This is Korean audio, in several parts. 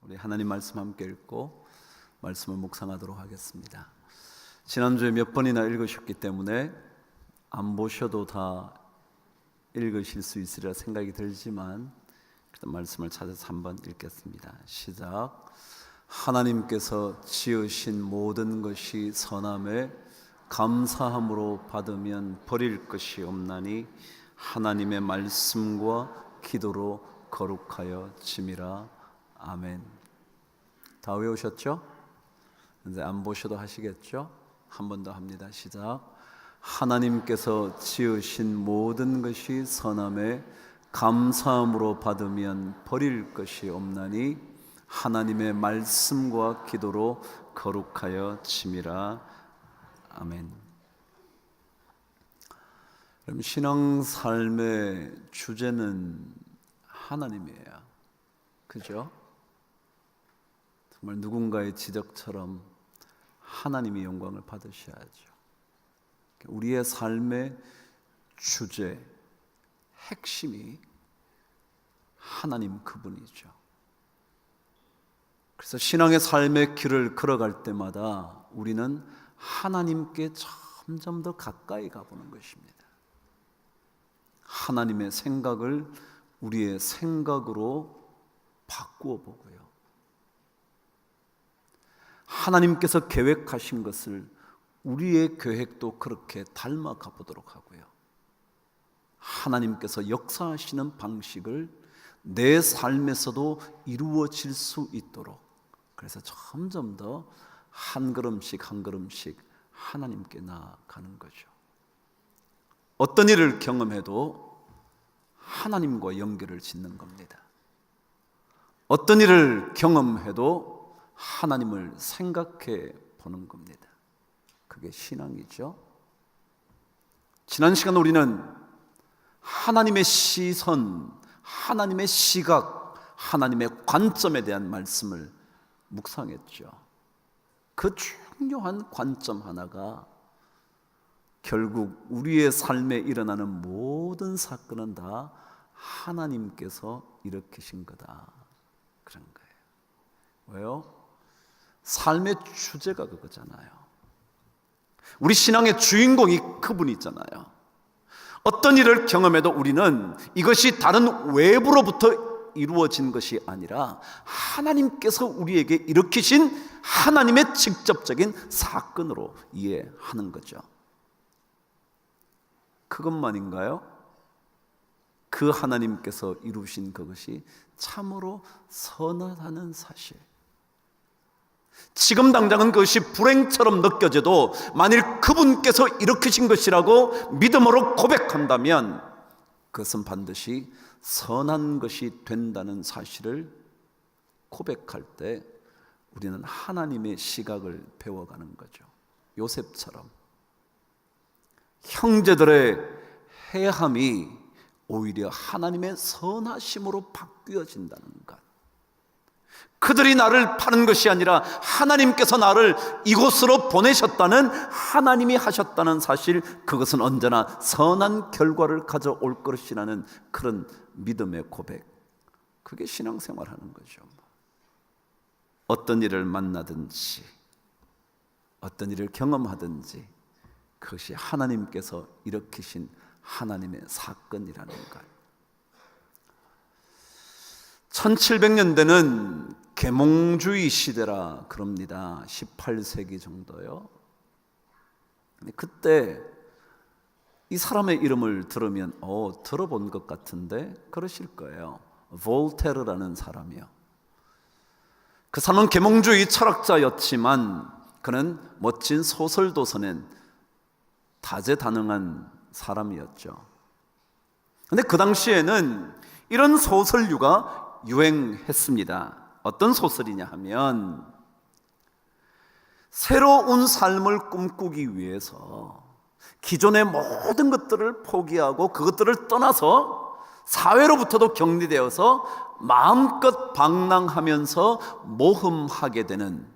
우리 하나님 말씀 함께 읽고 말씀을 묵상하도록 하겠습니다. 지난주에 몇 번이나 읽으셨기 때문에 안 보셔도 다 읽으실 수 있으리라 생각이 들지만 일단 말씀을 찾아서 한번 읽겠습니다. 시작. 하나님께서 지으신 모든 것이 선함에 감사함으로 받으면 버릴 것이 없나니 하나님의 말씀과 기도로 거룩하여 짐이라. 아멘. 다 외우셨죠? 이제 안 보셔도 하시겠죠? 한 번 더 합니다. 시작. 하나님께서 지으신 모든 것이 선함에 감사함으로 받으면 버릴 것이 없나니 하나님의 말씀과 기도로 거룩하여 짐이라. 아멘. 그럼 신앙 삶의 주제는 하나님이에요. 그죠? 정말 누군가의 지적처럼 하나님이 영광을 받으셔야죠. 우리의 삶의 주제, 핵심이 하나님 그분이죠. 그래서 신앙의 삶의 길을 걸어갈 때마다 우리는 하나님께 점점 더 가까이 가보는 것입니다. 하나님의 생각을 우리의 생각으로 바꾸어 보고요. 하나님께서 계획하신 것을 우리의 계획도 그렇게 닮아가 보도록 하고요. 하나님께서 역사하시는 방식을 내 삶에서도 이루어질 수 있도록, 그래서 점점 더 한 걸음씩 한 걸음씩 하나님께 나아가는 거죠. 어떤 일을 경험해도 하나님과 연결을 짓는 겁니다. 어떤 일을 경험해도 하나님을 생각해 보는 겁니다. 그게 신앙이죠. 지난 시간 우리는 하나님의 시선, 하나님의 시각, 하나님의 관점에 대한 말씀을 묵상했죠. 그 중요한 관점 하나가 결국 우리의 삶에 일어나는 모든 사건은 다 하나님께서 일으키신 거다, 그런 거예요. 왜요? 삶의 주제가 그거잖아요. 우리 신앙의 주인공이 그분이잖아요. 어떤 일을 경험해도 우리는 이것이 다른 외부로부터 이루어진 것이 아니라 하나님께서 우리에게 일으키신 하나님의 직접적인 사건으로 이해하는 거죠. 그것만인가요? 그 하나님께서 이루신 그것이 참으로 선하다는 사실, 지금 당장은 그것이 불행처럼 느껴져도 만일 그분께서 일으키신 것이라고 믿음으로 고백한다면 그것은 반드시 선한 것이 된다는 사실을 고백할 때 우리는 하나님의 시각을 배워가는 거죠. 요셉처럼 형제들의 해함이 오히려 하나님의 선하심으로 바뀌어진다는 것, 그들이 나를 파는 것이 아니라 하나님께서 나를 이곳으로 보내셨다는, 하나님이 하셨다는 사실, 그것은 언제나 선한 결과를 가져올 것이라는 그런 믿음의 고백, 그게 신앙생활하는 거죠. 어떤 일을 만나든지 어떤 일을 경험하든지 그것이 하나님께서 일으키신 하나님의 사건이라는 것. 1700년대는 계몽주의 시대라 그럽니다. 18세기 정도요. 그때 이 사람의 이름을 들으면 들어본 것 같은데 그러실 거예요. 볼테르라는 사람이요. 그 사람은 계몽주의 철학자였지만 그는 멋진 소설도 써낸 다재다능한 사람이었죠. 그런데 그 당시에는 이런 소설류가 유행했습니다. 어떤 소설이냐 하면 새로운 삶을 꿈꾸기 위해서 기존의 모든 것들을 포기하고 그것들을 떠나서 사회로부터도 격리되어서 마음껏 방랑하면서 모험하게 되는,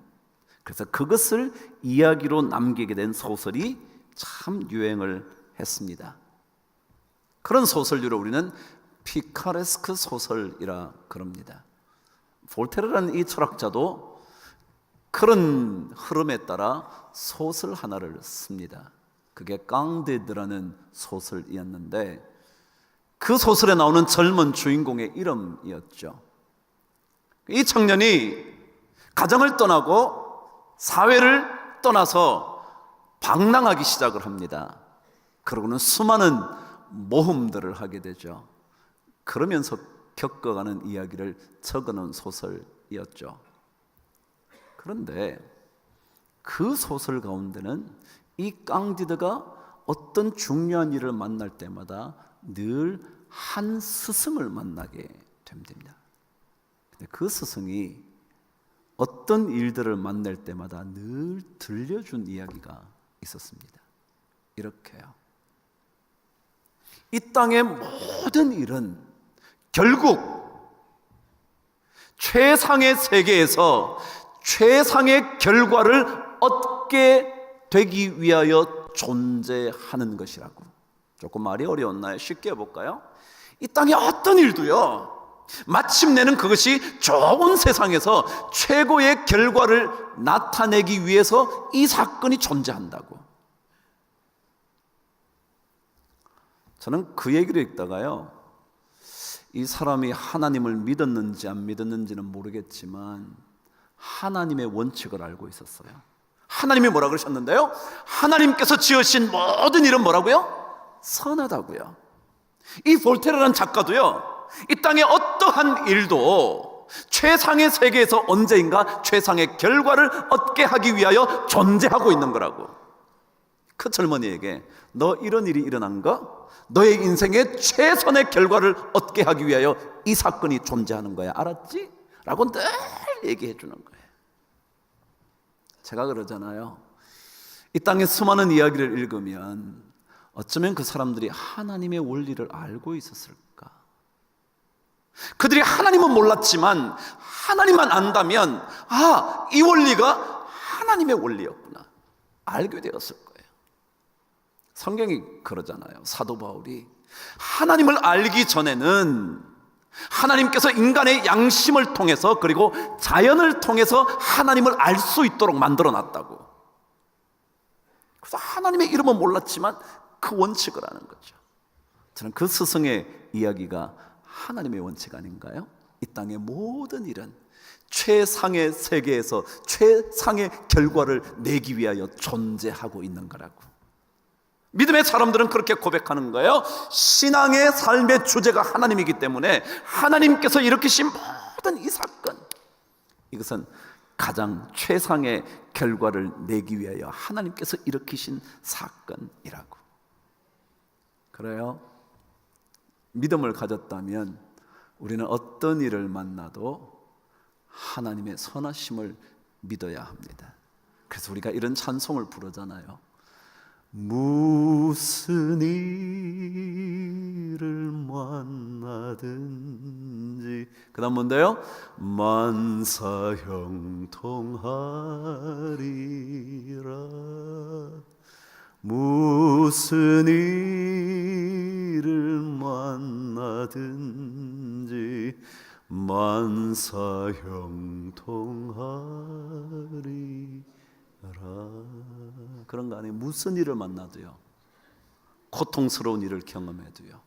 그래서 그것을 이야기로 남기게 된 소설이 참 유행을 했습니다. 그런 소설류를 우리는 피카레스크 소설이라 그럽니다. 볼테르라는 이 철학자도 그런 흐름에 따라 소설 하나를 씁니다. 그게 깡디드라는 소설이었는데 그 소설에 나오는 젊은 주인공의 이름이었죠. 이 청년이 가정을 떠나고 사회를 떠나서 방랑하기 시작을 합니다. 그러고는 수많은 모험들을 하게 되죠. 그러면서 겪어가는 이야기를 적어놓은 소설이었죠. 그런데 그 소설 가운데는 이 깡디드가 어떤 중요한 일을 만날 때마다 늘 한 스승을 만나게 됩니다. 근데 그 스승이 어떤 일들을 만날 때마다 늘 들려준 이야기가 있었습니다. 이렇게요. 이 땅의 모든 일은 결국 최상의 세계에서 최상의 결과를 얻게 되기 위하여 존재하는 것이라고. 조금 말이 어려웠나요? 쉽게 해볼까요? 이 땅의 어떤 일도요, 마침내는 그것이 좋은 세상에서 최고의 결과를 나타내기 위해서 이 사건이 존재한다고. 저는 그 얘기를 읽다가요, 이 사람이 하나님을 믿었는지 안 믿었는지는 모르겠지만 하나님의 원칙을 알고 있었어요. 하나님이 뭐라 그러셨는데요? 하나님께서 지으신 모든 일은 뭐라고요? 선하다고요. 이 볼테르라는 작가도요, 이 땅의 어떠한 일도 최상의 세계에서 언제인가 최상의 결과를 얻게 하기 위하여 존재하고 있는 거라고. 그 젊은이에게 너 이런 일이 일어난 거, 너의 인생의 최선의 결과를 얻게 하기 위하여 이 사건이 존재하는 거야, 알았지? 라고 늘 얘기해 주는 거예요. 제가 그러잖아요, 이 땅의 수많은 이야기를 읽으면 어쩌면 그 사람들이 하나님의 원리를 알고 있었을까? 그들이 하나님은 몰랐지만 하나님만 안다면 이 원리가 하나님의 원리였구나 알게 되었을 거예요. 성경이 그러잖아요. 사도 바울이 하나님을 알기 전에는 하나님께서 인간의 양심을 통해서 그리고 자연을 통해서 하나님을 알 수 있도록 만들어 놨다고. 그래서 하나님의 이름은 몰랐지만 그 원칙을 아는 거죠. 저는 그 스승의 이야기가 하나님의 원칙 아닌가요? 이 땅의 모든 일은 최상의 세계에서 최상의 결과를 내기 위하여 존재하고 있는 거라고. 믿음의 사람들은 그렇게 고백하는 거예요. 신앙의 삶의 주제가 하나님이기 때문에 하나님께서 일으키신 모든 이 사건, 이것은 가장 최상의 결과를 내기 위하여 하나님께서 일으키신 사건이라고. 그래요? 믿음을 가졌다면 우리는 어떤 일을 만나도 하나님의 선하심을 믿어야 합니다. 그래서 우리가 이런 찬송을 부르잖아요. 무슨 일을 만나든지, 그 다음 뭔데요? 만사형통하리라. 무슨 일을 만나든지 만사형통하리라. 그런 거 아니에요? 무슨 일을 만나도요, 고통스러운 일을 경험해도요,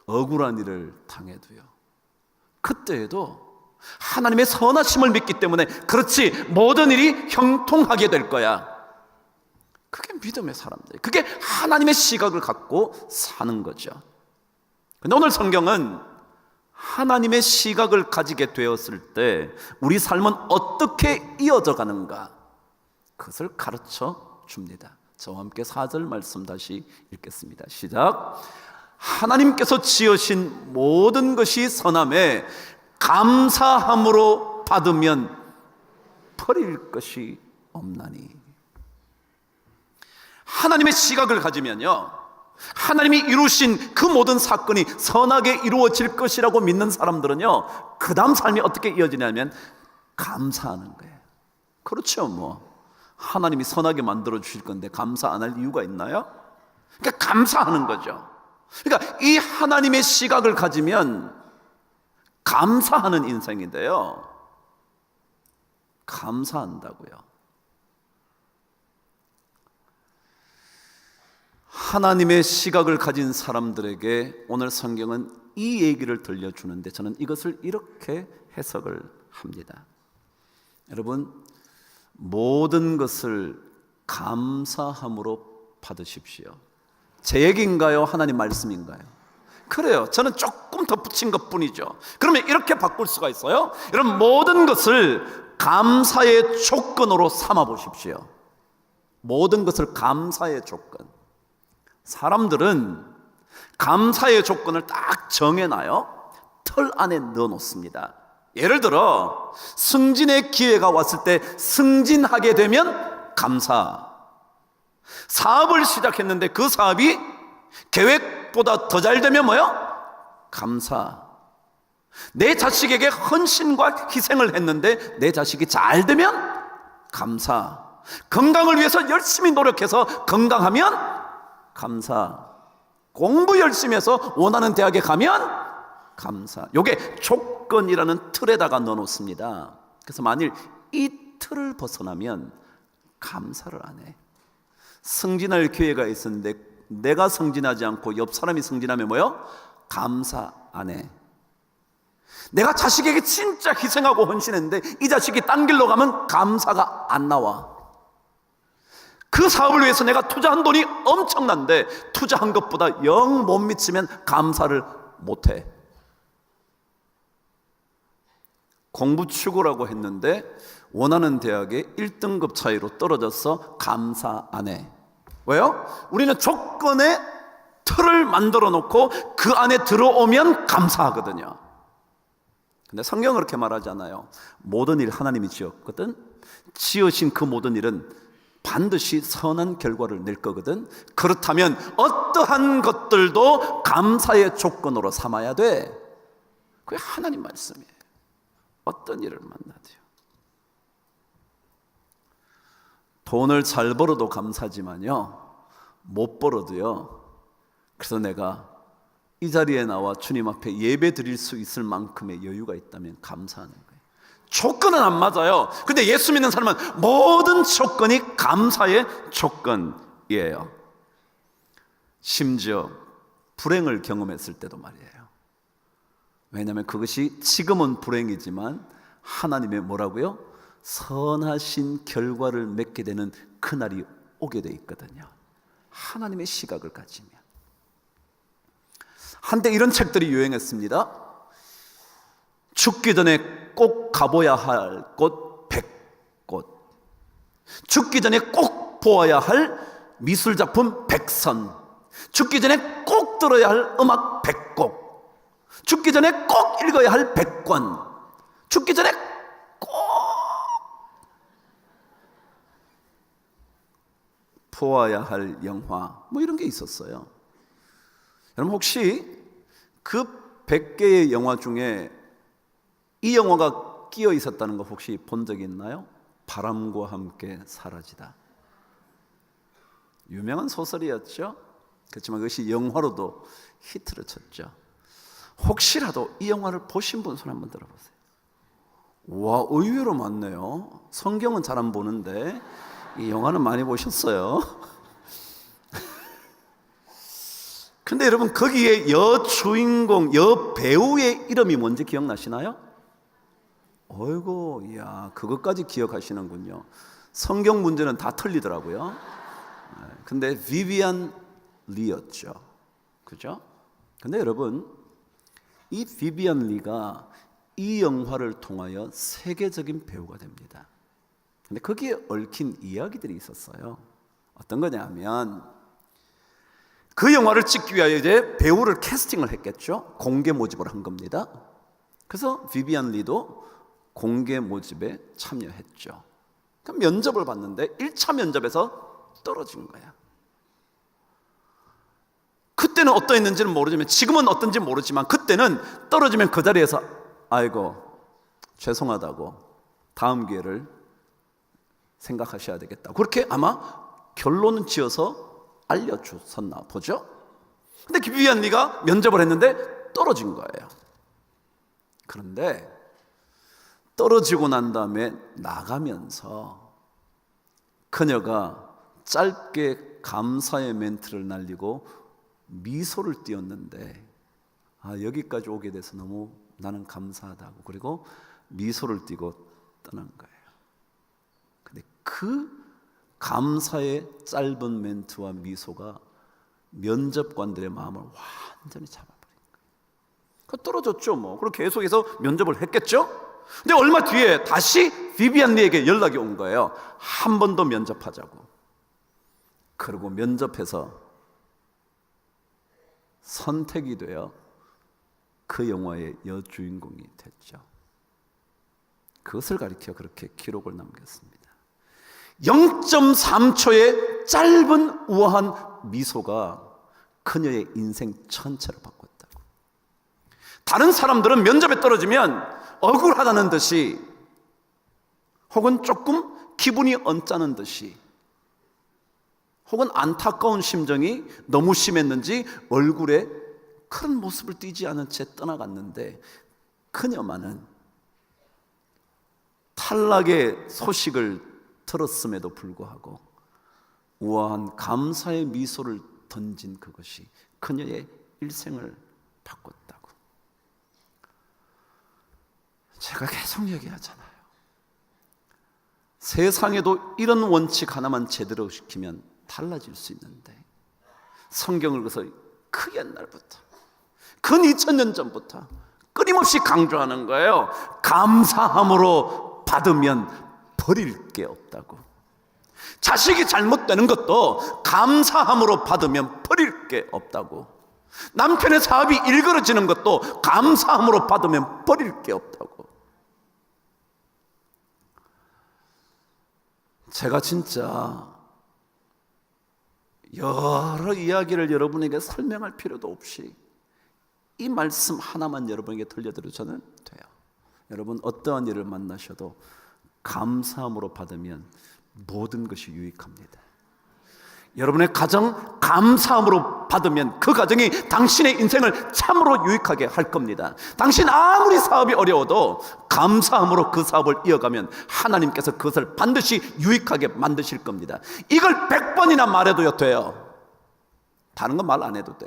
억울한 일을 당해도요, 그때에도 하나님의 선하심을 믿기 때문에 그렇지, 모든 일이 형통하게 될 거야. 그게 믿음의 사람들, 그게 하나님의 시각을 갖고 사는 거죠. 근데 오늘 성경은 하나님의 시각을 가지게 되었을 때 우리 삶은 어떻게 이어져 가는가, 그것을 가르쳐 줍니다. 저와 함께 4절 말씀 다시 읽겠습니다. 시작. 하나님께서 지으신 모든 것이 선함에 감사함으로 받으면 버릴 것이 없나니. 하나님의 시각을 가지면요, 하나님이 이루신 그 모든 사건이 선하게 이루어질 것이라고 믿는 사람들은요, 그 다음 삶이 어떻게 이어지냐면 감사하는 거예요. 그렇죠. 하나님이 선하게 만들어 주실 건데 감사 안 할 이유가 있나요? 그러니까 감사하는 거죠. 그러니까 이 하나님의 시각을 가지면 감사하는 인생인데요. 감사한다고요. 하나님의 시각을 가진 사람들에게 오늘 성경은 이 얘기를 들려주는데 저는 이것을 이렇게 해석을 합니다. 여러분, 모든 것을 감사함으로 받으십시오. 제 얘기인가요? 하나님 말씀인가요? 그래요. 저는 조금 덧붙인 것 뿐이죠. 그러면 이렇게 바꿀 수가 있어요. 여러분, 모든 것을 감사의 조건으로 삼아 보십시오. 모든 것을 감사의 조건. 사람들은 감사의 조건을 딱 정해놔요. 틀 안에 넣어놓습니다. 예를 들어 승진의 기회가 왔을 때 승진하게 되면 감사. 사업을 시작했는데 그 사업이 계획보다 더 잘 되면 뭐요? 감사. 내 자식에게 헌신과 희생을 했는데 내 자식이 잘 되면 감사. 건강을 위해서 열심히 노력해서 건강하면 감사. 공부 열심히 해서 원하는 대학에 가면 감사. 요게 조건이라는 틀에다가 넣어놓습니다. 그래서 만일 이 틀을 벗어나면 감사를 안 해. 승진할 기회가 있었는데 내가 승진하지 않고 옆 사람이 승진하면 뭐요? 감사 안 해. 내가 자식에게 진짜 희생하고 헌신했는데 이 자식이 딴 길로 가면 감사가 안 나와. 그 사업을 위해서 내가 투자한 돈이 엄청난데 투자한 것보다 영 못 미치면 감사를 못 해. 공부 추구라고 했는데 원하는 대학에 1등급 차이로 떨어져서 감사 안 해. 왜요? 우리는 조건의 틀을 만들어 놓고 그 안에 들어오면 감사하거든요. 근데 성경은 그렇게 말하지 않아요. 모든 일 하나님이 지었거든. 지으신 그 모든 일은 반드시 선한 결과를 낼 거거든. 그렇다면 어떠한 것들도 감사의 조건으로 삼아야 돼. 그게 하나님 말씀이에요. 어떤 일을 만나도요. 돈을 잘 벌어도 감사지만요, 못 벌어도요. 그래서 내가 이 자리에 나와 주님 앞에 예배 드릴 수 있을 만큼의 여유가 있다면 감사하는 거예요. 조건은 안 맞아요. 근데 예수 믿는 사람은 모든 조건이 감사의 조건이에요. 심지어 불행을 경험했을 때도 말이에요. 왜냐하면 그것이 지금은 불행이지만 하나님의 뭐라고요? 선하신 결과를 맺게 되는 그날이 오게 돼 있거든요. 하나님의 시각을 가지면. 한때 이런 책들이 유행했습니다. 죽기 전에 꼭 가봐야 할 곳 100곳, 죽기 전에 꼭 보아야 할 미술작품 100선, 죽기 전에 꼭 들어야 할 음악 100곡, 죽기 전에 꼭 읽어야 할 100권, 죽기 전에 꼭 보아야 할 영화, 뭐 이런 게 있었어요. 여러분 혹시 그 100개의 영화 중에 이 영화가 끼어 있었다는 거 혹시 본 적이 있나요? 바람과 함께 사라지다. 유명한 소설이었죠. 그렇지만 그것이 영화로도 히트를 쳤죠. 혹시라도 이 영화를 보신 분 손 한번 들어보세요. 와, 의외로 많네요. 성경은 잘 안 보는데 이 영화는 많이 보셨어요. 근데 여러분 거기에 여주인공, 여배우의 이름이 뭔지 기억나시나요? 어이구, 이야, 그것까지 기억하시는군요. 성경 문제는 다 틀리더라고요. 근데 비비안 리였죠. 그죠? 근데 여러분, 이 비비안 리가 이 영화를 통하여 세계적인 배우가 됩니다. 근데 거기에 얽힌 이야기들이 있었어요. 어떤 거냐면 그 영화를 찍기 위하여 이제 배우를 캐스팅을 했겠죠. 공개 모집을 한 겁니다. 그래서 비비안 리도 공개 모집에 참여했죠. 그럼 면접을 봤는데 1차 면접에서 떨어진 거야. 그때는 어떠했는지는 모르지만, 지금은 어떤지 모르지만 그때는 떨어지면 그 자리에서 아이고 죄송하다고 다음 기회를 생각하셔야 되겠다. 그렇게 아마 결론은 지어서 알려주셨나 보죠. 근데 비비안리가 면접을 했는데 떨어진 거예요. 그런데 떨어지고 난 다음에 나가면서 그녀가 짧게 감사의 멘트를 날리고 미소를 띄었는데, 여기까지 오게 돼서 너무 나는 감사하다고, 그리고 미소를 띄고 떠난 거예요. 근데 그 감사의 짧은 멘트와 미소가 면접관들의 마음을 완전히 잡아버린 거예요. 떨어졌죠 뭐. 그리고 계속해서 면접을 했겠죠. 근데 얼마 뒤에 다시 비비안리에게 연락이 온 거예요. 한 번 더 면접하자고. 그리고 면접해서 선택이 되어 그 영화의 여주인공이 됐죠. 그것을 가리켜 그렇게 기록을 남겼습니다. 0.3초의 짧은 우아한 미소가 그녀의 인생 전체를 바꿨다고. 다른 사람들은 면접에 떨어지면 억울하다는 듯이, 혹은 조금 기분이 언짢은 듯이, 혹은 안타까운 심정이 너무 심했는지 얼굴에 큰 모습을 띠지 않은 채 떠나갔는데, 그녀만은 탈락의 소식을 들었음에도 불구하고 우아한 감사의 미소를 던진 그것이 그녀의 일생을 바꿨다고. 제가 계속 얘기하잖아요. 세상에도 이런 원칙 하나만 제대로 지키면 달라질 수 있는데, 성경을 그래서 그 옛날부터, 근 2000년 전부터 끊임없이 강조하는 거예요. 감사함으로 받으면 버릴 게 없다고. 자식이 잘못되는 것도 감사함으로 받으면 버릴 게 없다고. 남편의 사업이 일그러지는 것도 감사함으로 받으면 버릴 게 없다고. 제가 진짜 여러 이야기를 여러분에게 설명할 필요도 없이 이 말씀 하나만 여러분에게 들려드려도 저는 돼요. 여러분, 어떠한 일을 만나셔도 감사함으로 받으면 모든 것이 유익합니다. 여러분의 가정 감사함으로 받으면 그 가정이 당신의 인생을 참으로 유익하게 할 겁니다. 당신 아무리 사업이 어려워도 감사함으로 그 사업을 이어가면 하나님께서 그것을 반드시 유익하게 만드실 겁니다. 이걸 100번이나 말해도 돼요. 다른 건 말 안 해도 돼.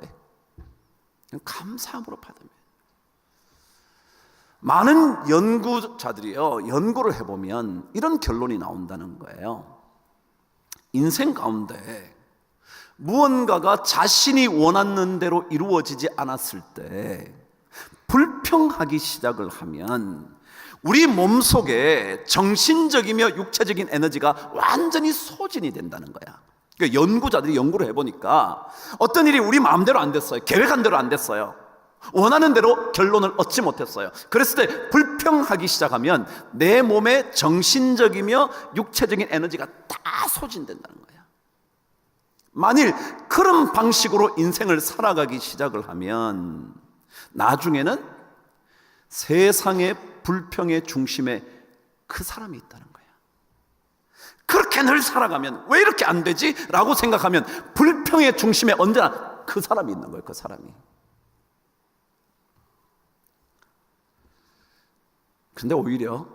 감사함으로 받으면. 많은 연구자들이요, 연구를 해보면 이런 결론이 나온다는 거예요. 인생 가운데 무언가가 자신이 원하는 대로 이루어지지 않았을 때 불평하기 시작을 하면 우리 몸속에 정신적이며 육체적인 에너지가 완전히 소진이 된다는 거야. 그러니까 연구자들이 연구를 해보니까 어떤 일이 우리 마음대로 안 됐어요. 계획한 대로 안 됐어요. 원하는 대로 결론을 얻지 못했어요. 그랬을 때 불평하기 시작하면 내 몸의 정신적이며 육체적인 에너지가 다 소진된다는 거야. 만일 그런 방식으로 인생을 살아가기 시작을 하면 나중에는 세상의 불평의 중심에 그 사람이 있다는 거야. 그렇게 늘 살아가면 왜 이렇게 안 되지? 라고 생각하면 불평의 중심에 언제나 그 사람이 있는 거예요. 그 사람이. 근데 오히려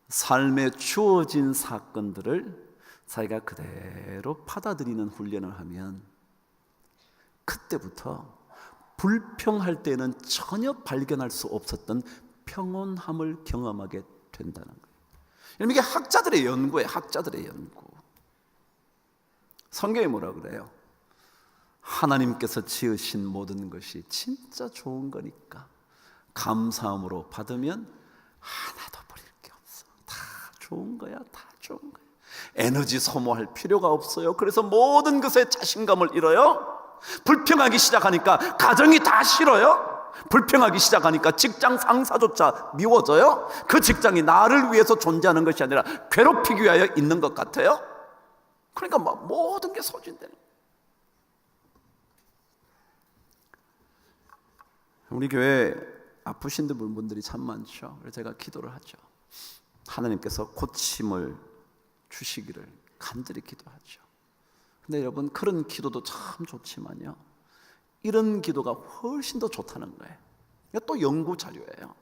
삶에 주어진 사건들을 자기가 그대로 받아들이는 훈련을 하면 그때부터 불평할 때는 전혀 발견할 수 없었던 평온함을 경험하게 된다는 거예요. 이게 학자들의 연구예요. 학자들의 연구. 성경에 뭐라 그래요? 하나님께서 지으신 모든 것이 진짜 좋은 거니까 감사함으로 받으면 하나도 버릴 게 없어. 다 좋은 거야. 다 좋은 거야. 에너지 소모할 필요가 없어요. 그래서 모든 것에 자신감을 잃어요. 불평하기 시작하니까 가정이 다 싫어요. 불평하기 시작하니까 직장 상사조차 미워져요. 그 직장이 나를 위해서 존재하는 것이 아니라 괴롭히기 위하여 있는 것 같아요. 그러니까 모든 게 소진되는 거예요. 우리 교회 아프신 분들이 참 많죠. 그래서 제가 기도를 하죠. 하나님께서 고침을 주시기를 간절히 기도하죠. 근데 여러분, 그런 기도도 참 좋지만요, 이런 기도가 훨씬 더 좋다는 거예요. 이거 또 연구 자료예요.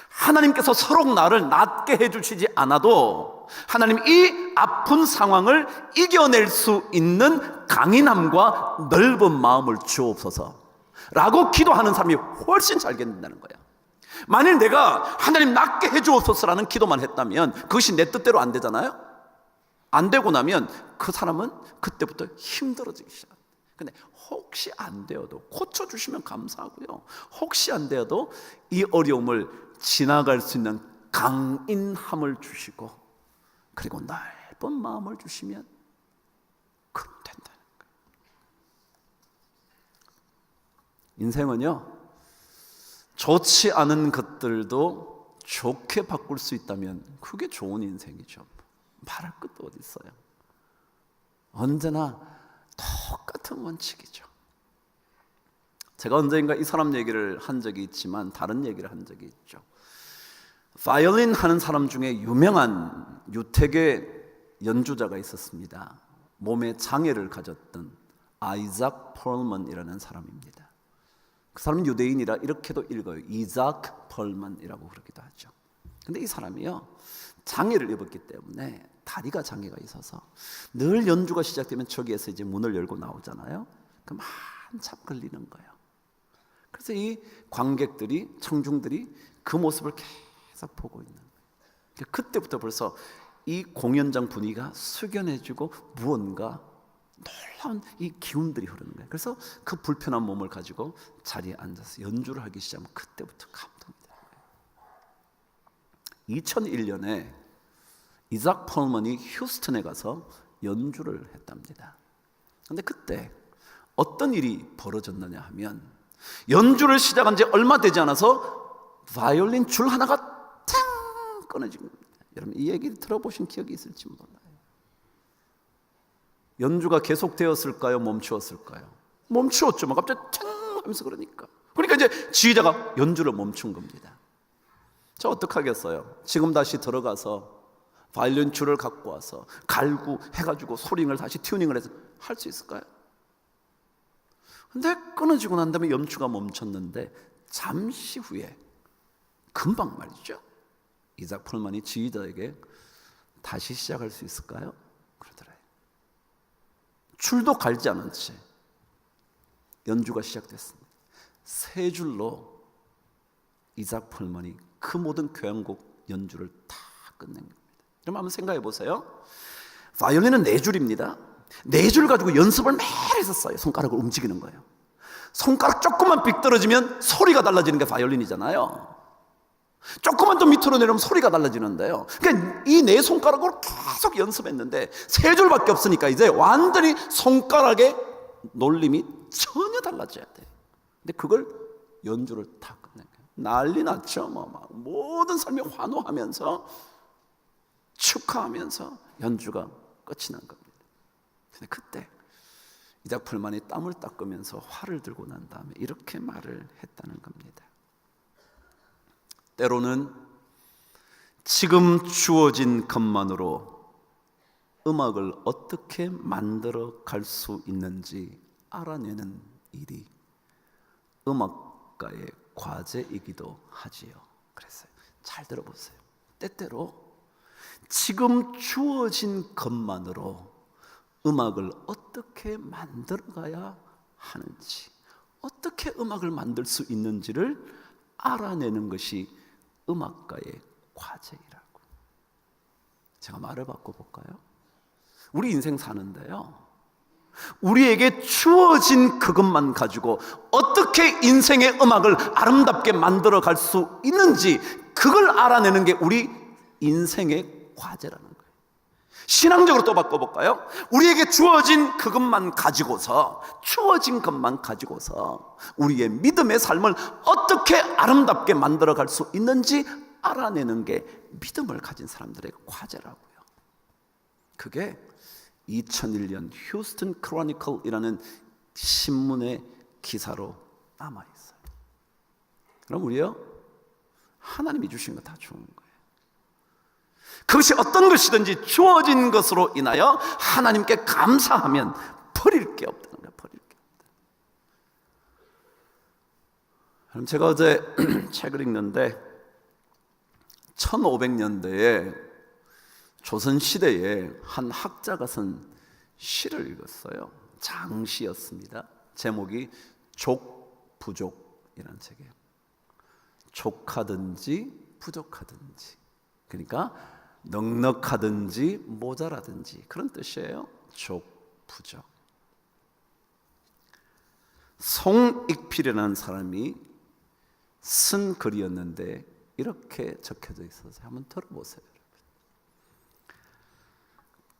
하나님께서 서로 나를 낫게 해주시지 않아도 하나님 이 아픈 상황을 이겨낼 수 있는 강인함과 넓은 마음을 주옵소서 라고 기도하는 사람이 훨씬 잘 견딘다는 거예요. 만일 내가 하나님 낫게 해주옵소서라는 기도만 했다면 그것이 내 뜻대로 안 되잖아요. 안 되고 나면 그 사람은 그때부터 힘들어지기 시작합니다. 근데 혹시 안 되어도 고쳐주시면 감사하고요, 혹시 안 되어도 이 어려움을 지나갈 수 있는 강인함을 주시고 그리고 넓은 마음을 주시면 그럼 된다는 거예요. 인생은요, 좋지 않은 것들도 좋게 바꿀 수 있다면 그게 좋은 인생이죠. 말할 것도 어디 있어요. 언제나 똑같은 원칙이죠. 제가 언젠가 이 사람 얘기를 한 적이 있지만 다른 얘기를 한 적이 있죠. 바이올린 하는 사람 중에 유명한 유태계 연주자가 있었습니다. 몸에 장애를 가졌던 아이작 펄먼이라는 사람입니다. 그 사람은 유대인이라 이렇게도 읽어요. 이작 펄먼이라고 그러기도 하죠. 근데 이 사람이요, 장애를 입었기 때문에 다리가 장애가 있어서 늘 연주가 시작되면 저기에서 이제 문을 열고 나오잖아요. 그럼 한참 걸리는 거예요. 그래서 이 관객들이, 청중들이 그 모습을 계속 보고 있는 거예요. 그때부터 벌써 이 공연장 분위기가 숙연해지고 무언가 놀라운 이 기운들이 흐르는 거예요. 그래서 그 불편한 몸을 가지고 자리에 앉아서 연주를 하기 시작하면 그때부터 감동이 되는 거예요. 2001년에 이작 펄먼이 휴스턴에 가서 연주를 했답니다. 그런데 그때 어떤 일이 벌어졌느냐 하면, 연주를 시작한 지 얼마 되지 않아서 바이올린 줄 하나가 탕 끊어진 겁니다. 여러분, 이 얘기 들어보신 기억이 있을지 몰라요. 연주가 계속되었을까요? 멈추었을까요? 멈추었죠. 막 갑자기 탕 하면서 그러니까 이제 지휘자가 연주를 멈춘 겁니다. 저 어떡하겠어요? 지금 다시 들어가서 바이올린 줄을 갖고 와서 갈고 해가지고 소링을 다시 튜닝을 해서 할 수 있을까요? 근데 끊어지고 난 다음에 연주가 멈췄는데 잠시 후에, 금방 말이죠, 이작 펄먼이 지휘자에게 다시 시작할 수 있을까요? 그러더래요. 줄도 갈지 않은 채 연주가 시작됐습니다. 세 줄로 이작 펄먼이 그 모든 교향곡 연주를 다 끝낸 겁니다. 그럼 한번 생각해 보세요. 바이올린은 4줄입니다. 4줄 가지고 연습을 매일 했었어요. 손가락을 움직이는 거예요. 손가락 조금만 삐뚤어지면 소리가 달라지는 게 바이올린이잖아요. 조금만 더 밑으로 내려오면 소리가 달라지는데요. 그러니까 이 4손가락으로 계속 연습했는데 3줄밖에 없으니까 이제 완전히 손가락의 놀림이 전혀 달라져야 돼. 근데 그걸 연주를 다 끝낸 거예요. 난리 났죠. 막 모든 사람이 환호하면서 축하하면서 연주가 끝이 난 겁니다. 근데 그때 이작 펄먼이 땀을 닦으면서 활을 들고 난 다음에 이렇게 말을 했다는 겁니다. 때로는 지금 주어진 것만으로 음악을 어떻게 만들어 갈 수 있는지 알아내는 일이 음악가의 과제이기도 하지요. 그랬어요. 잘 들어보세요. 때때로 지금 주어진 것만으로 음악을 어떻게 만들어가야 하는지, 어떻게 음악을 만들 수 있는지를 알아내는 것이 음악가의 과제이라고. 제가 말을 바꿔볼까요? 우리 인생 사는데요, 우리에게 주어진 그것만 가지고 어떻게 인생의 음악을 아름답게 만들어 갈 수 있는지, 그걸 알아내는 게 우리 인생의 과제라는 거예요. 신앙적으로 또 바꿔볼까요? 우리에게 주어진 그것만 가지고서, 주어진 것만 가지고서 우리의 믿음의 삶을 어떻게 아름답게 만들어 갈 수 있는지 알아내는 게 믿음을 가진 사람들의 과제라고요. 그게 2001년 휴스턴 크로니클이라는 신문의 기사로 남아있어요. 그럼 우리요, 하나님이 주신 거 다 좋은 거예요. 그것이 어떤 것이든지 주어진 것으로 인하여 하나님께 감사하면 버릴 게 없다는 거예요. 버릴 게 없다. 제가 어제 책을 읽는데 1500년대에 조선시대에 한 학자가 쓴 시를 읽었어요. 장시였습니다. 제목이 족부족이라는 책이에요. 족하든지 부족하든지, 그러니까 넉넉하든지 모자라든지 그런 뜻이에요. 족부족. 송익필이라는 사람이 쓴 글이었는데 이렇게 적혀져 있어서 한번 들어보세요.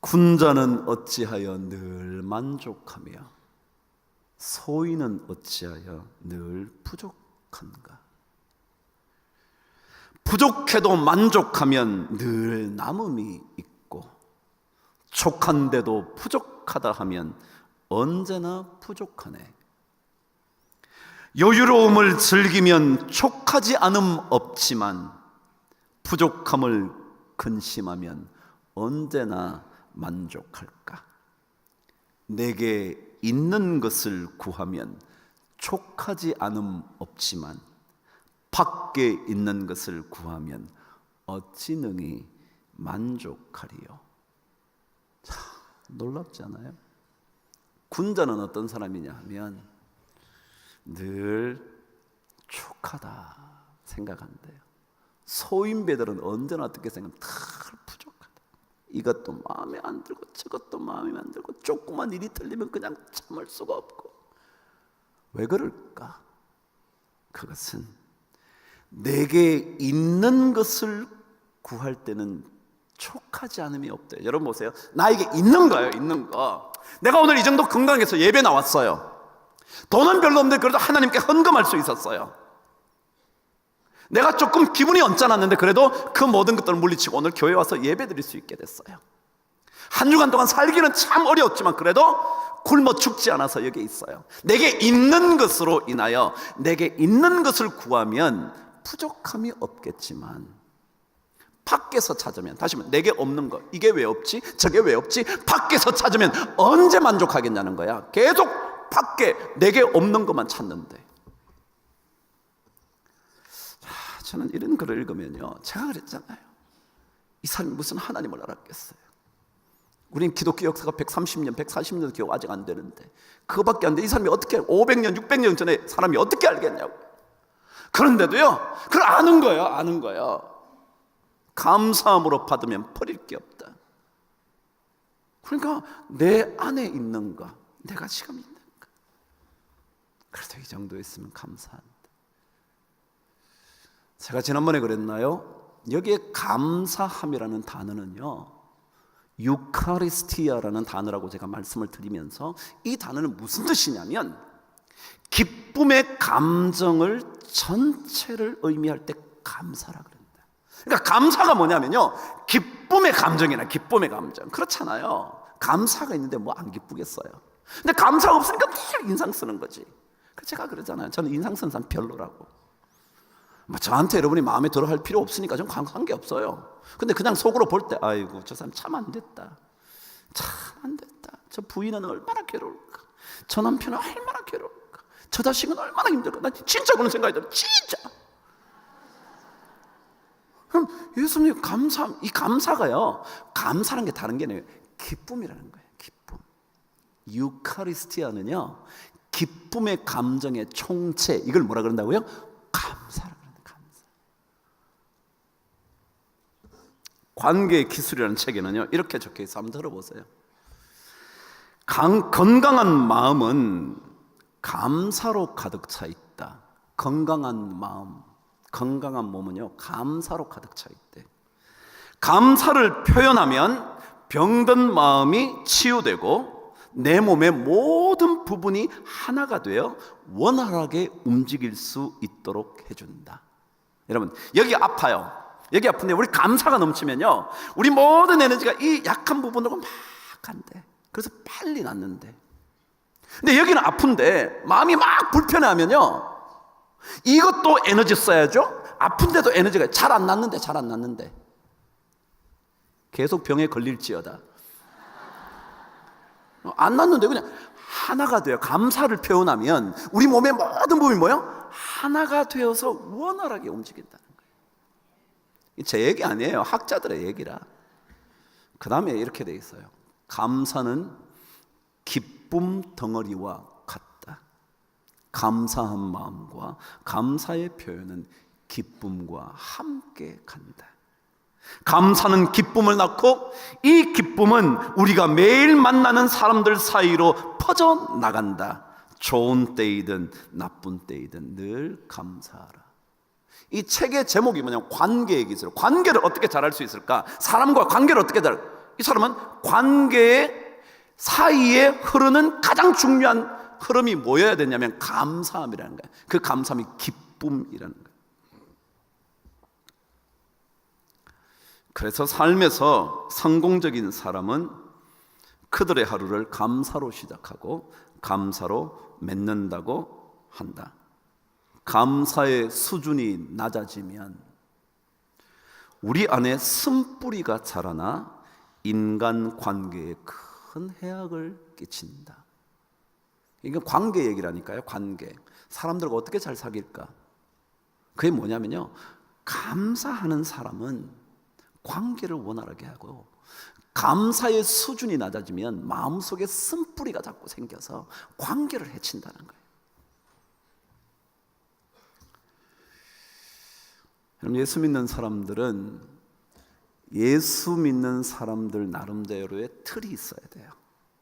군자는 어찌하여 늘 만족하며 소인은 어찌하여 늘 부족한가? 부족해도 만족하면 늘 남음이 있고, 족한데도 부족하다 하면 언제나 부족하네. 여유로움을 즐기면 족하지 않음 없지만 부족함을 근심하면 언제나 만족할까? 내게 있는 것을 구하면 족하지 않음 없지만 밖에 있는 것을 구하면 어찌 능히 만족하리요? 참 놀랍지 않아요? 군자는 어떤 사람이냐 하면 늘 족하다 생각한대요. 소인배들은 언제나 어떻게 생각하면 다 부족하다. 이것도 마음에 안 들고 저것도 마음에 안 들고 조그만 일이 틀리면 그냥 참을 수가 없고. 왜 그럴까? 그것은 내게 있는 것을 구할 때는 족하지 않음이 없대요. 여러분 보세요. 나에게 있는 거예요. 있는 거. 내가 오늘 이 정도 건강해서 예배 나왔어요. 돈은 별로 없는데 그래도 하나님께 헌금할 수 있었어요. 내가 조금 기분이 언짢았는데 그래도 그 모든 것들을 물리치고 오늘 교회 와서 예배 드릴 수 있게 됐어요. 한 주간 동안 살기는 참 어려웠지만 그래도 굶어 죽지 않아서 여기 있어요. 내게 있는 것으로 인하여 내게 있는 것을 구하면 부족함이 없겠지만 밖에서 찾으면, 다시 말해 내게 없는 것, 이게 왜 없지? 저게 왜 없지? 밖에서 찾으면 언제 만족하겠냐는 거야. 계속 밖에 내게 없는 것만 찾는데. 저는 이런 글을 읽으면요, 제가 그랬잖아요. 이 사람이 무슨 하나님을 알았겠어요. 우린 기독교 역사가 130년, 140년 기억 아직 안 되는데 그거밖에 안 돼. 이 사람이 어떻게 500년, 600년 전에 사람이 어떻게 알겠냐고. 그런데도요, 그걸 아는 거예요. 아는 거예요. 감사함으로 받으면 버릴 게 없다. 그러니까 내 안에 있는 거, 내가 지금 있는 거, 그래도 이 정도 있으면 감사한다. 제가 지난번에 그랬나요? 여기에 감사함이라는 단어는요, 유카리스티아라는 단어라고 제가 말씀을 드리면서 이 단어는 무슨 뜻이냐면 기쁨의 감정을 전체를 의미할 때 감사라 그런다. 그러니까 감사가 뭐냐면요, 기쁨의 감정이나 기쁨의 감정. 그렇잖아요. 감사가 있는데 뭐 안 기쁘겠어요. 근데 감사가 없으니까 늘 인상 쓰는 거지. 제가 그러잖아요. 저는 인상 쓰는 사람 별로라고. 뭐 저한테 여러분이 마음에 들어 할 필요 없으니까 좀 관계 없어요. 근데 그냥 속으로 볼 때 아이고 저 사람 참 안 됐다. 참 안 됐다. 저 부인은 얼마나 괴로울까. 저 남편은 얼마나 괴로울까. 저 자식은 얼마나 힘들까. 나 진짜 그런 생각이 들어요. 진짜. 그럼 예수님 이 감사가요, 감사라는 게 다른 게 아니에요. 기쁨이라는 거예요. 기쁨. 유카리스티아는요, 기쁨의 감정의 총체, 이걸 뭐라 그런다고요? 감사라 그런다. 감사. 관계의 기술이라는 책에는요 이렇게 적혀 있어. 한번 들어보세요. 건강한 마음은 감사로 가득 차 있다. 건강한 마음, 건강한 몸은요 감사로 가득 차 있대. 감사를 표현하면 병든 마음이 치유되고 내 몸의 모든 부분이 하나가 되어 원활하게 움직일 수 있도록 해준다. 여러분 여기 아파요. 여기 아픈데 우리 감사가 넘치면요 우리 모든 에너지가 이 약한 부분으로 막 간대. 그래서 빨리 낫는데, 근데 여기는 아픈데 마음이 막 불편해하면요 이것도 에너지 써야죠. 아픈데도 에너지가 잘 안 낫는데. 계속 병에 걸릴지어다. 안 낫는데 그냥 하나가 돼요. 감사를 표현하면 우리 몸의 모든 부분이 뭐예요? 하나가 되어서 원활하게 움직인다는 거예요. 제 얘기 아니에요. 학자들의 얘기라. 그 다음에 이렇게 돼 있어요. 감사는 기쁨 덩어리와 같다. 감사한 마음과 감사의 표현은 기쁨과 함께 간다. 감사는 기쁨을 낳고 이 기쁨은 우리가 매일 만나는 사람들 사이로 퍼져나간다. 좋은 때이든 나쁜 때이든 늘 감사하라. 이 책의 제목이 뭐냐면 관계의 기술. 관계를 어떻게 잘할 수 있을까? 사람과 관계를 어떻게 잘? 이 사람은 관계의 사이에 흐르는 가장 중요한 흐름이 뭐여야 되냐면 감사함이라는 거예요. 그 감사함이 기쁨이라는 거예요. 그래서 삶에서 성공적인 사람은 그들의 하루를 감사로 시작하고 감사로 맺는다고 한다. 감사의 수준이 낮아지면 우리 안에 쓴뿌리가 자라나 인간관계에 큰 해악을 끼친다. 이게 관계 얘기라니까요. 관계. 사람들과 어떻게 잘 사귈까? 그게 뭐냐면요, 감사하는 사람은 관계를 원활하게 하고, 감사의 수준이 낮아지면 마음속에 쓴뿌리가 자꾸 생겨서 관계를 해친다는 거예요. 여러분, 예수 믿는 사람들은 예수 믿는 사람들 나름대로의 틀이 있어야 돼요.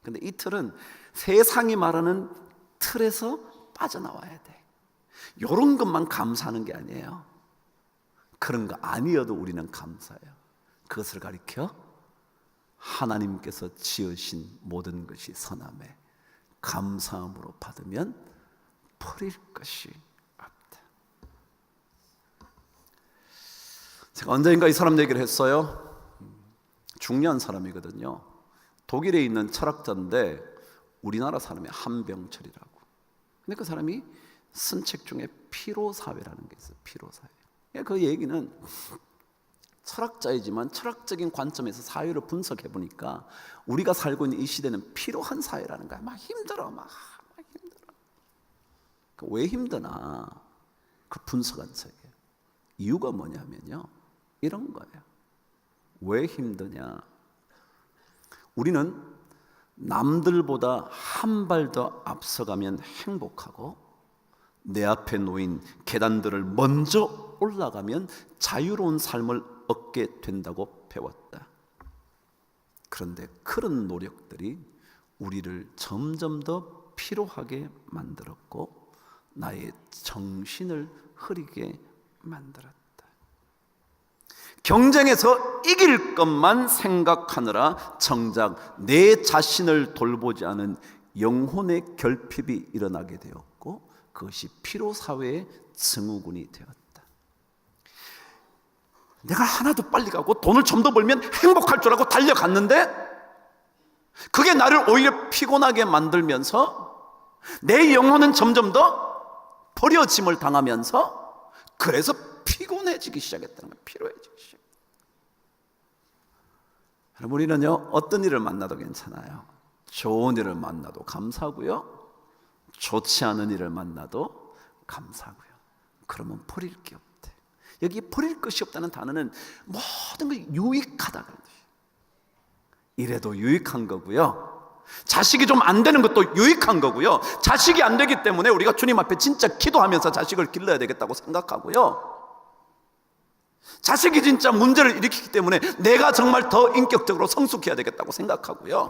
근데 이 틀은 세상이 말하는 틀에서 빠져나와야 돼. 이런 것만 감사하는 게 아니에요. 그런 거 아니어도 우리는 감사해요. 그것을 가리켜 하나님께서 지으신 모든 것이 선함에 감사함으로 받으면 버릴 것이 없다. 제가 언젠가 이 사람 얘기를 했어요. 중요한 사람이거든요. 독일에 있는 철학자인데 우리나라 사람이 한병철이라고. 근데 그 사람이 쓴 책 중에 피로사회라는 게 있어요. 피로사회. 그 얘기는 철학자이지만 철학적인 관점에서 사회를 분석해 보니까 우리가 살고 있는 이 시대는 피로한 사회라는 거야. 막 힘들어, 막 힘들어. 왜 힘드나? 그 분석한 책에 이유가 뭐냐면요, 이런 거예요. 왜 힘드냐? 우리는 남들보다 한 발 더 앞서가면 행복하고, 내 앞에 놓인 계단들을 먼저 올라가면 자유로운 삶을 얻게 된다고 배웠다. 그런데 그런 노력들이 우리를 점점 더 피로하게 만들었고 나의 정신을 흐리게 만들었다. 경쟁에서 이길 것만 생각하느라 정작 내 자신을 돌보지 않은 영혼의 결핍이 일어나게 되었고, 그것이 피로사회의 증후군이 되었다. 내가 하나도 빨리 가고 돈을 좀 더 벌면 행복할 줄 알고 달려갔는데 그게 나를 오히려 피곤하게 만들면서 내 영혼은 점점 더 버려짐을 당하면서 그래서 피곤해지기 시작했다는 거예요. 피로해지기 시작. 우리는요, 어떤 일을 만나도 괜찮아요. 좋은 일을 만나도 감사하고요, 좋지 않은 일을 만나도 감사하고요. 그러면 버릴 게 없대. 여기 버릴 것이 없다는 단어는 모든 게 유익하다. 이래도 유익한 거고요, 자식이 좀 안 되는 것도 유익한 거고요, 자식이 안 되기 때문에 우리가 주님 앞에 진짜 기도하면서 자식을 길러야 되겠다고 생각하고요, 자식이 진짜 문제를 일으키기 때문에 내가 정말 더 인격적으로 성숙해야 되겠다고 생각하고요,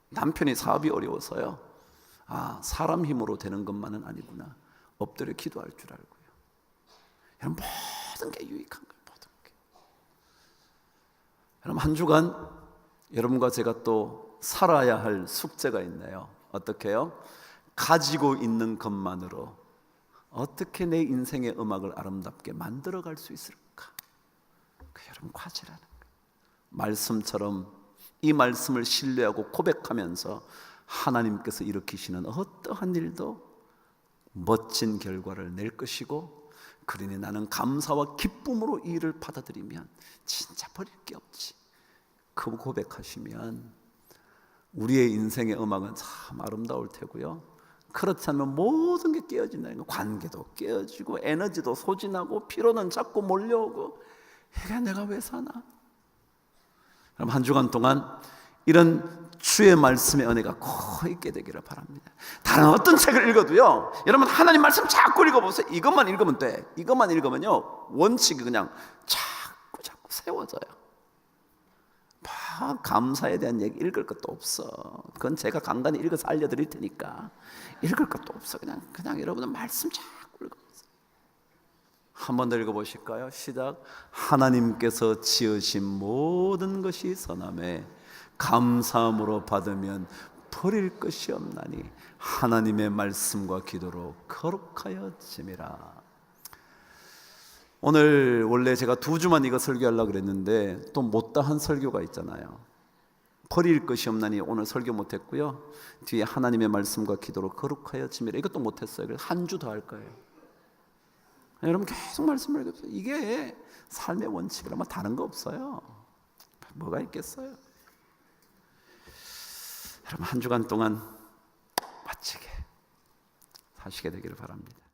남편이 사업이 어려워서요, 사람 힘으로 되는 것만은 아니구나, 엎드려 기도할 줄 알고요. 여러분, 모든 게 유익한 거예요. 모든 게. 여러분, 한 주간 여러분과 제가 또 살아야 할 숙제가 있네요. 어떻게 해요? 가지고 있는 것만으로 어떻게 내 인생의 음악을 아름답게 만들어갈 수 있을까? 그 여러분 과제라는 거예요. 말씀처럼 이 말씀을 신뢰하고 고백하면서 하나님께서 일으키시는 어떠한 일도 멋진 결과를 낼 것이고, 그러니 나는 감사와 기쁨으로 이 일을 받아들이면 진짜 버릴 게 없지. 그 고백하시면 우리의 인생의 음악은 참 아름다울 테고요. 그렇지 않으면 모든 게 깨어진다는 거. 관계도 깨어지고 에너지도 소진하고 피로는 자꾸 몰려오고 이게 내가 왜 사나? 그럼 한 주간 동안 이런 주의 말씀의 은혜가 꼭 있게 되기를 바랍니다. 다른 어떤 책을 읽어도요, 여러분 하나님 말씀 자꾸 읽어보세요. 이것만 읽으면 돼. 이것만 읽으면요 원칙이 그냥 자꾸 세워져요. 감사에 대한 얘기 읽을 것도 없어. 그건 제가 간간히 읽어서 알려드릴 테니까 읽을 것도 없어. 그냥 여러분은 말씀 자꾸 읽어보세요. 한 번 더 읽어보실까요? 시작. 하나님께서 지으신 모든 것이 선함에 감사함으로 받으면 버릴 것이 없나니 하나님의 말씀과 기도로 거룩하여짐이라. 오늘 원래 제가 2주만 이거 설교하려고 그랬는데 또 못다한 설교가 있잖아요. 버릴 것이 없나니 오늘 설교 못했고요. 뒤에 하나님의 말씀과 기도로 거룩하여짐이라, 이것도 못했어요. 그래서 한 주 더 할 거예요. 여러분 계속 말씀을 읽어보세요. 이게 삶의 원칙이라면 다른 거 없어요. 뭐가 있겠어요? 여러분 한 주간 동안 멋지게 사시게 되기를 바랍니다.